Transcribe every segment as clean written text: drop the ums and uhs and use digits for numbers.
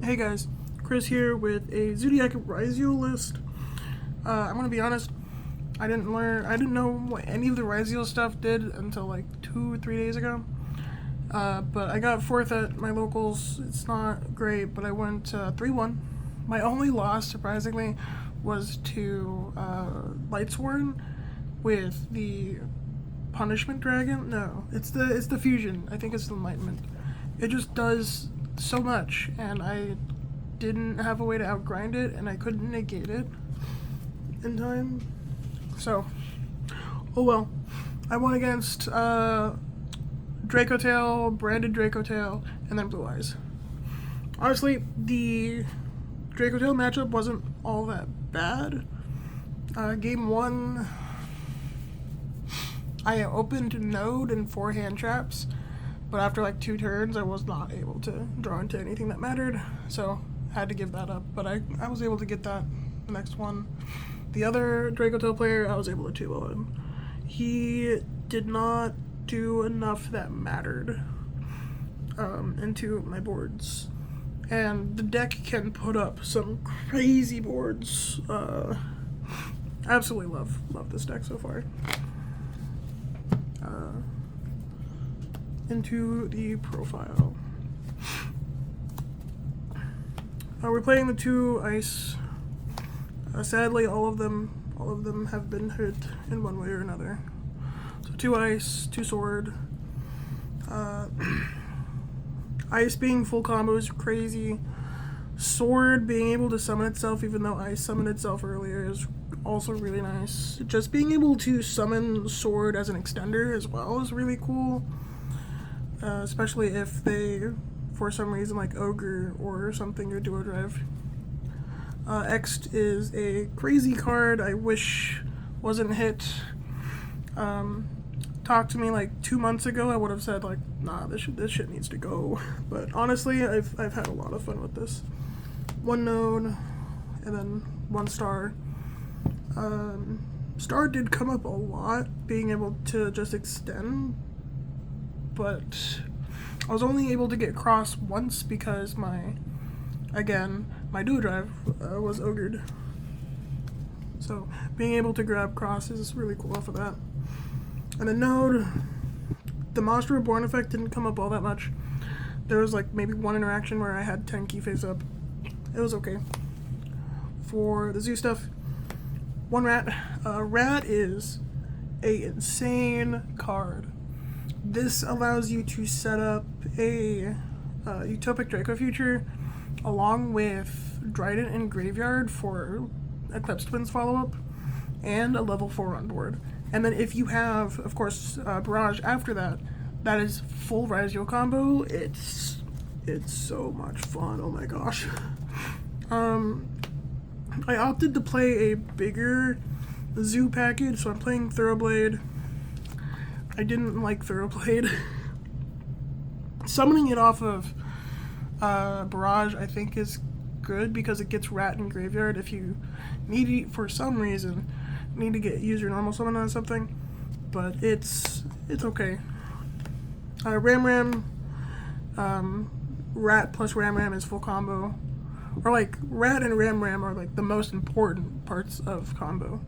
Hey guys, Chris here with a Zoodiac Ryzeal list. I'm gonna be honest, I didn't know what any of the Ryzeal stuff did until like 2 or 3 days ago. But I got 4th at my locals. It's not great, but I went 3-1. My only loss, surprisingly, was to Lightsworn with the Punishment Dragon. No, it's the fusion. I think it's the Enlightenment. It just does so much, and I didn't have a way to outgrind it, and I couldn't negate it in time. So, oh well. I won against Dracotail, branded Dracotail, and then Blue Eyes. Honestly, the Dracotail matchup wasn't all that bad. Game 1, I opened Node and 4 hand traps, but after like 2 turns, I was not able to draw into anything that mattered, so I had to give that up. But I was able to get that the next one. The other Dracotail player, I was able to 2-0 him. He did not do enough that mattered into my boards. And the deck can put up some crazy boards. Absolutely love this deck so far. Into the profile. We're playing the 2 ice. Sadly, all of them have been hit in one way or another. So 2 ice, 2 sword. Ice being full combo is crazy. Sword being able to summon itself even though ice summoned itself earlier is also really nice. Just being able to summon sword as an extender as well is really cool. Especially if they, for some reason, like Ogre or something, your duo drive. Ext is a crazy card I wish wasn't hit. Talked to me like 2 months ago, I would have said like, nah, this shit needs to go. But honestly, I've had a lot of fun with this. 1 node, and then 1 star. Star did come up a lot, being able to just extend, but I was only able to get cross once because my duo drive was ogred. So being able to grab cross is really cool off of that. And the node, the Monster Reborn effect didn't come up all that much. There was like maybe 1 interaction where I had 10 key face up. It was okay. For the zoo stuff, 1 rat. Rat is a insane card. This allows you to set up a Utopic Draco Future along with Dryden and Graveyard for Eclipse Twins follow-up and a level 4 on board. And then if you have, of course, Barrage after that, that is full Ryzeal combo. It's so much fun. Oh my gosh. I opted to play a bigger zoo package, so I'm playing Thoroughblade. I didn't like Thoroughblade. Summoning it off of Barrage, I think, is good because it gets Rat and Graveyard if you need, for some reason, need to use your normal summon on something. But it's okay. Ram, Rat plus Ram is full combo. Or like, Rat and Ram are like the most important parts of combo.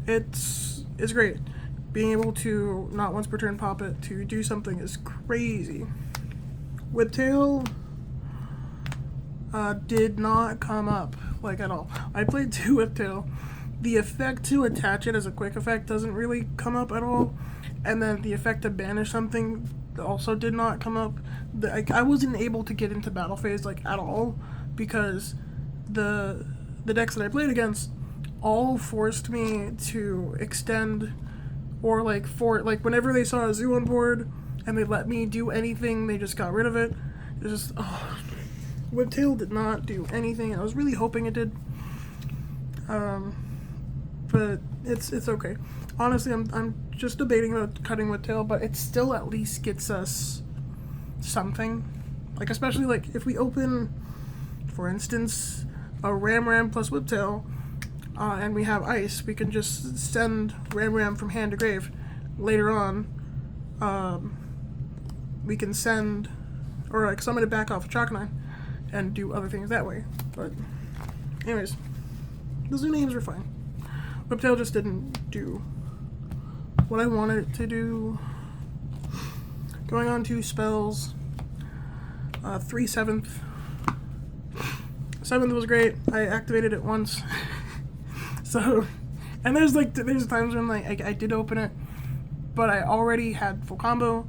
It's great. Being able to not once per turn pop it to do something is crazy. Whiptail did not come up like at all. I played 2 Whiptail. The effect to attach it as a quick effect doesn't really come up at all, and then the effect to banish something also did not come up. I wasn't able to get into battle phase like at all because the decks that I played against all forced me to extend. Or like whenever they saw a zoo on board and they let me do anything, they just got rid of it. It's just, Whiptail did not do anything. I was really hoping it did. But it's okay. Honestly, I'm just debating about cutting Whiptail, but it still at least gets us something. Like, especially like if we open, for instance, a Ram plus Whiptail, and we have ice, we can just send Ram from hand to grave. Later on, we can send, or like summon it back off of Chalk 9, and do other things that way. But anyways, the zoo names were fine. Whiptail just didn't do what I wanted it to do. Going on to spells. 3 7th. 7th was great. I activated it once. So, and there's times when like I did open it, but I already had full combo.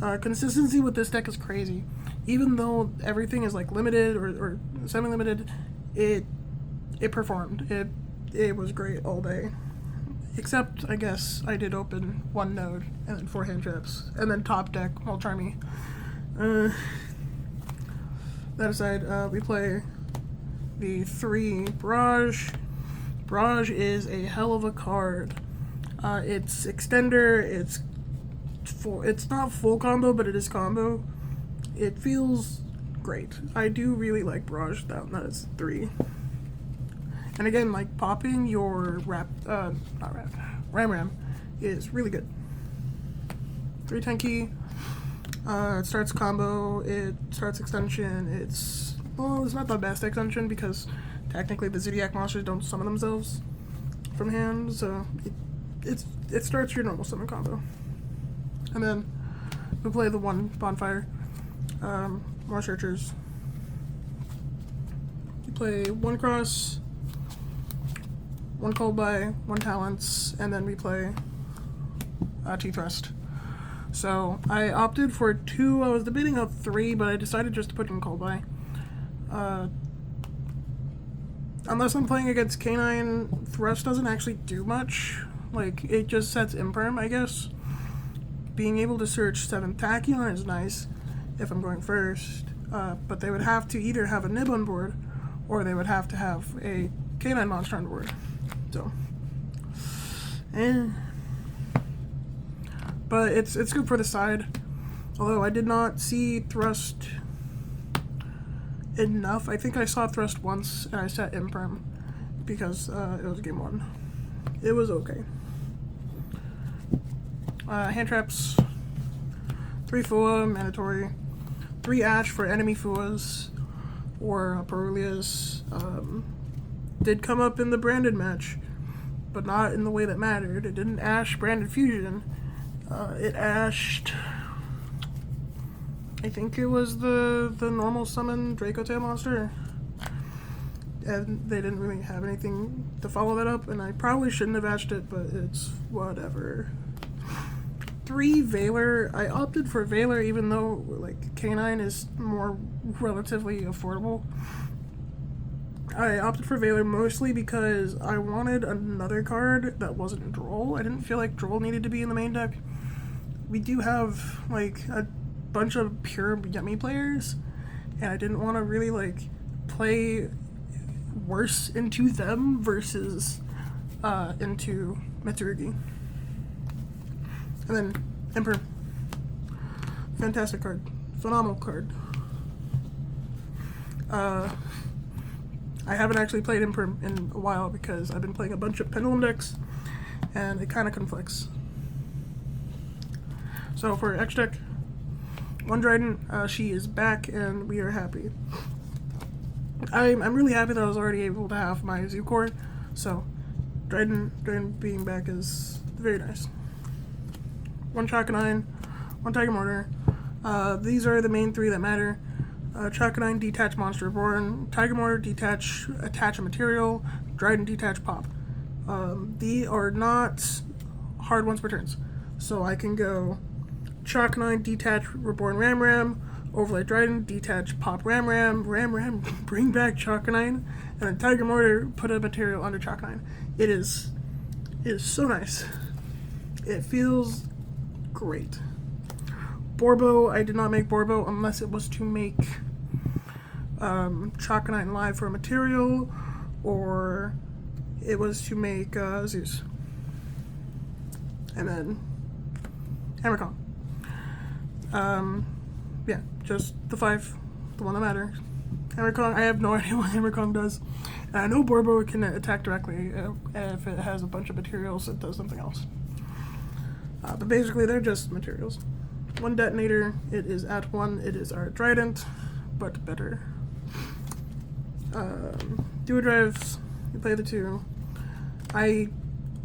Consistency with this deck is crazy. Even though everything is like limited or semi-limited, it performed. It was great all day. Except, I guess, I did open 1 node, and then 4 hand traps, and then top deck, all charmy. That aside, we play the 3 Barrage. Barrage is a hell of a card. It's extender, it's not full combo, but it is combo. It feels great. I do really like Barrage, that is 3. And again, like, popping your Ram is really good. 3/10 key. It starts combo, it starts extension. It's not the best extension because technically the Zoodiac monsters don't summon themselves from hand, so it starts your normal summon combo. And then we play the 1 Bonfire. More Searchers. You play 1 Cross, 1 Cold Buy, 1 Talents, and then we play T-Thrust. So I opted for 2. I was debating on 3, but I decided just to put in Cold Buy. Unless I'm playing against Canine, Thrust doesn't actually do much. Like, it just sets Imperm, I guess. Being able to search 7 Tachyon is nice if I'm going first, but they would have to either have a Nib on board, or they would have to have a Canine monster on board. So, but it's good for the side. Although I did not see Thrust enough. I think I saw Thrust once and I set Imperm because it was game 1. It was okay. Hand traps. 3 Fua, mandatory. 3 Ash for enemy Fuas or Perulias. Did come up in the branded match, but not in the way that mattered. It didn't Ash branded fusion. It ashed, I think it was the normal summon Dracotail monster, and they didn't really have anything to follow that up, and I probably shouldn't have ashed it, but it's whatever. 3 Veiler. I opted for Veiler even though like Canine is more relatively affordable. I opted for Veiler mostly because I wanted another card that wasn't Droll. I didn't feel like Droll needed to be in the main deck. We do have like a bunch of pure Yummy players, and I didn't want to really like play worse into them versus into Mitsurugi. And then Emperor. Fantastic card. Phenomenal card. I haven't actually played Emperor in a while because I've been playing a bunch of Pendulum decks, and it kind of conflicts. So for X deck, 1 Dryden, she is back, and we are happy. I'm really happy that I was already able to have my Zoo Core, so Dryden being back is very nice. 1 Chakanine, 1 Tiger Mortar. These are the main 3 that matter. Chakanine, detach Monster Reborn. Tiger Mortar, detach, attach a material. Dryden, detach, pop. These are not hard ones per turns. So I can go Chakanine, detach, Reborn Ram, overlay Dryden, detach, pop Ram, bring back Chakanine, and then Tiger Mortar, put a material under Chakanine. It is so nice. It feels great. Borbo, I did not make Borbo unless it was to make Chakanine live for a material, or it was to make Zeus. And then Hammercon. Yeah, just the 5, the one that matters. Hammercon, I have no idea what Hammercon does. And I know Borbo can attack directly. If it has a bunch of materials, it does something else. But basically, they're just materials. 1 Detonator, it is at 1, it is our Trident, but better. Duo drives, you play the two. I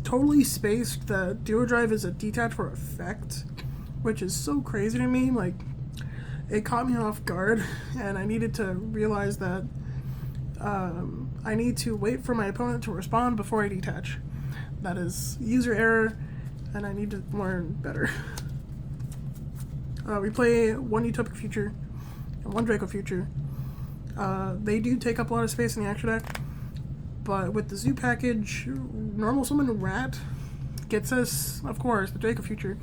totally spaced that duo drive is a detach for effect, which is so crazy to me. Like, it caught me off guard, and I needed to realize that I need to wait for my opponent to respond before I detach. That is user error, and I need to learn better. We play one Utopic Future and one Draco Future. They do take up a lot of space in the extra deck, but with the Zoo package, normal summon Rat gets us, of course, the Draco Future,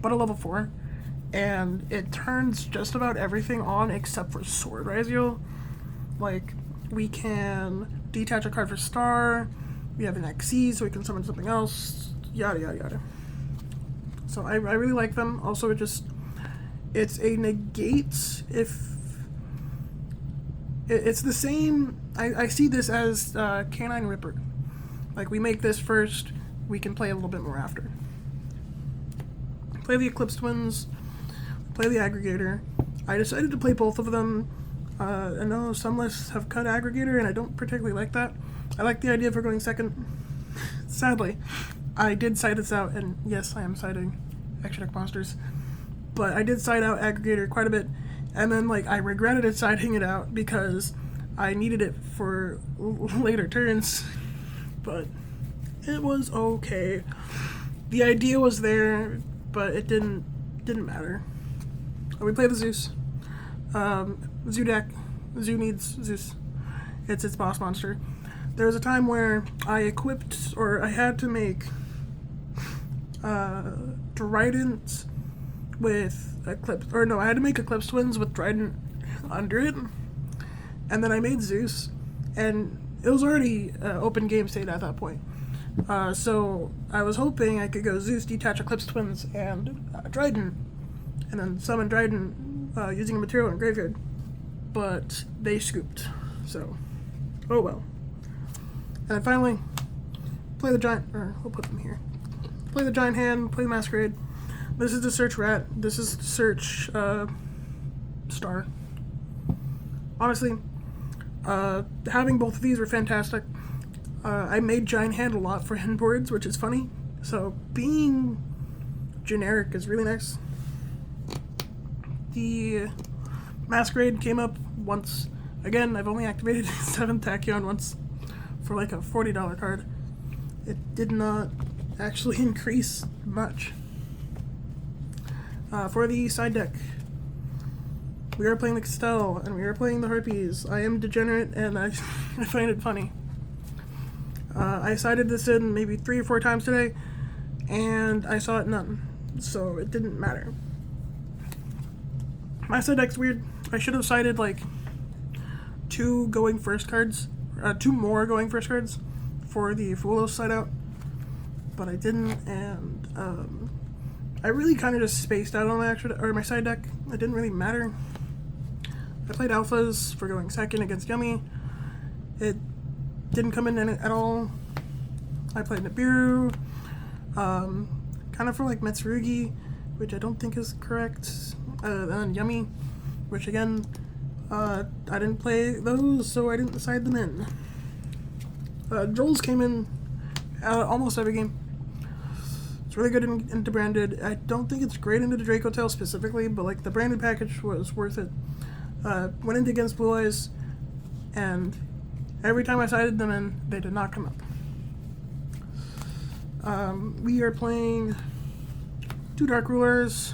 but a level 4, and it turns just about everything on except for Sword Ryzeal. Like, we can detach a card for Star, we have an XC so we can summon something else, yada yada yada. So I really like them. Also, it's a negate if it's the same. I see this as Canine Ripper. Like, we make this first, we can play a little bit more after. Play the Eclipse Twins, play the Aggregator. I decided to play both of them. I know some lists have cut Aggregator, and I don't particularly like that. I like the idea for going second. Sadly, I did side this out, and yes, I am siding extra deck monsters. But I did side out Aggregator quite a bit, and then I regretted it siding it out because I needed it for later turns. But it was okay. The idea was there, but it didn't matter. We play the Zeus. Zoodiac. Zoo needs Zeus. It's its boss monster. There was a time where I equipped, or I had to make Trident with Eclipse, or no, I had to make Eclipse Twins with Trident under it, and then I made Zeus, and it was already open game state at that point. So I was hoping I could go Zeus, detach Eclipse Twins, and Trident, and then summon Trident using a material in graveyard, but they scooped, so oh well. And then finally, play the giant, or we'll put them here. Play the giant hand, play the Masquerade. This is the search Rat, this is the search Star. Honestly, having both of these were fantastic. I made giant hand a lot for hand boards, which is funny, so being generic is really nice. The Masquerade came up once. Again, I've only activated 7th Tachyon once for like a $40 card. It did not actually increase much. For the side deck, we are playing the Castell, and we are playing the Harpies. I am degenerate, and I find it funny. I sided this in maybe 3 or 4 times today, and I saw it none, so it didn't matter. My side deck's weird. I should have sided like 2 going first cards, 2 more going first cards for the Fulos side out, but I didn't, and I really kind of just spaced out on my side deck. It didn't really matter. I played Alphas for going second against Yummy. It didn't come in at all. I played Nibiru, kind of for like Metsurugi, which I don't think is correct, and Yummy, which again, I didn't play those, so I didn't side them in. Joel's came in almost every game. It's really good into branded. I don't think it's great into the Draco Tail specifically, but like the branded package was worth it. Went into against Blue Eyes, and every time I sided them in, they did not come up. We are playing 2 Dark Rulers,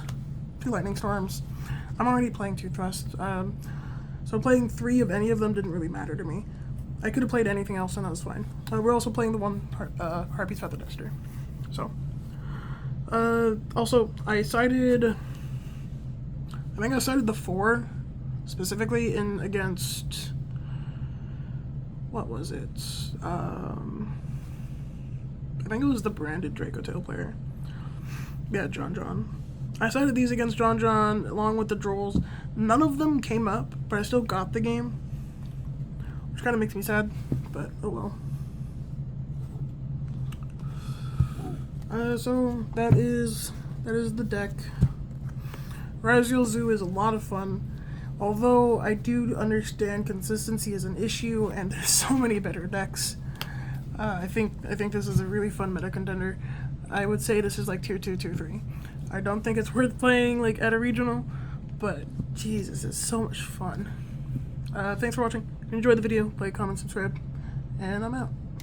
2 Lightning Storms. I'm already playing 2 Thrust, so playing 3 of any of them didn't really matter to me. I could have played anything else and that was fine. We're also playing the 1 Harpy's Feather Duster. So, also, I think I sided the 4, specifically in against, what was it? I think it was the branded Draco Tail player. Yeah, John. I sided these against John along with the Drolls. None of them came up, but I still got the game, which kind of makes me sad, but oh well. So that is the deck. Ryzeal Zoo is a lot of fun. Although I do understand consistency is an issue, and there's so many better decks. I think this is a really fun meta contender. I would say this is like tier 2, tier 3. I don't think it's worth playing like at a regional, but Jesus, it's so much fun. Thanks for watching. If you enjoyed the video, like, comment, subscribe, and I'm out.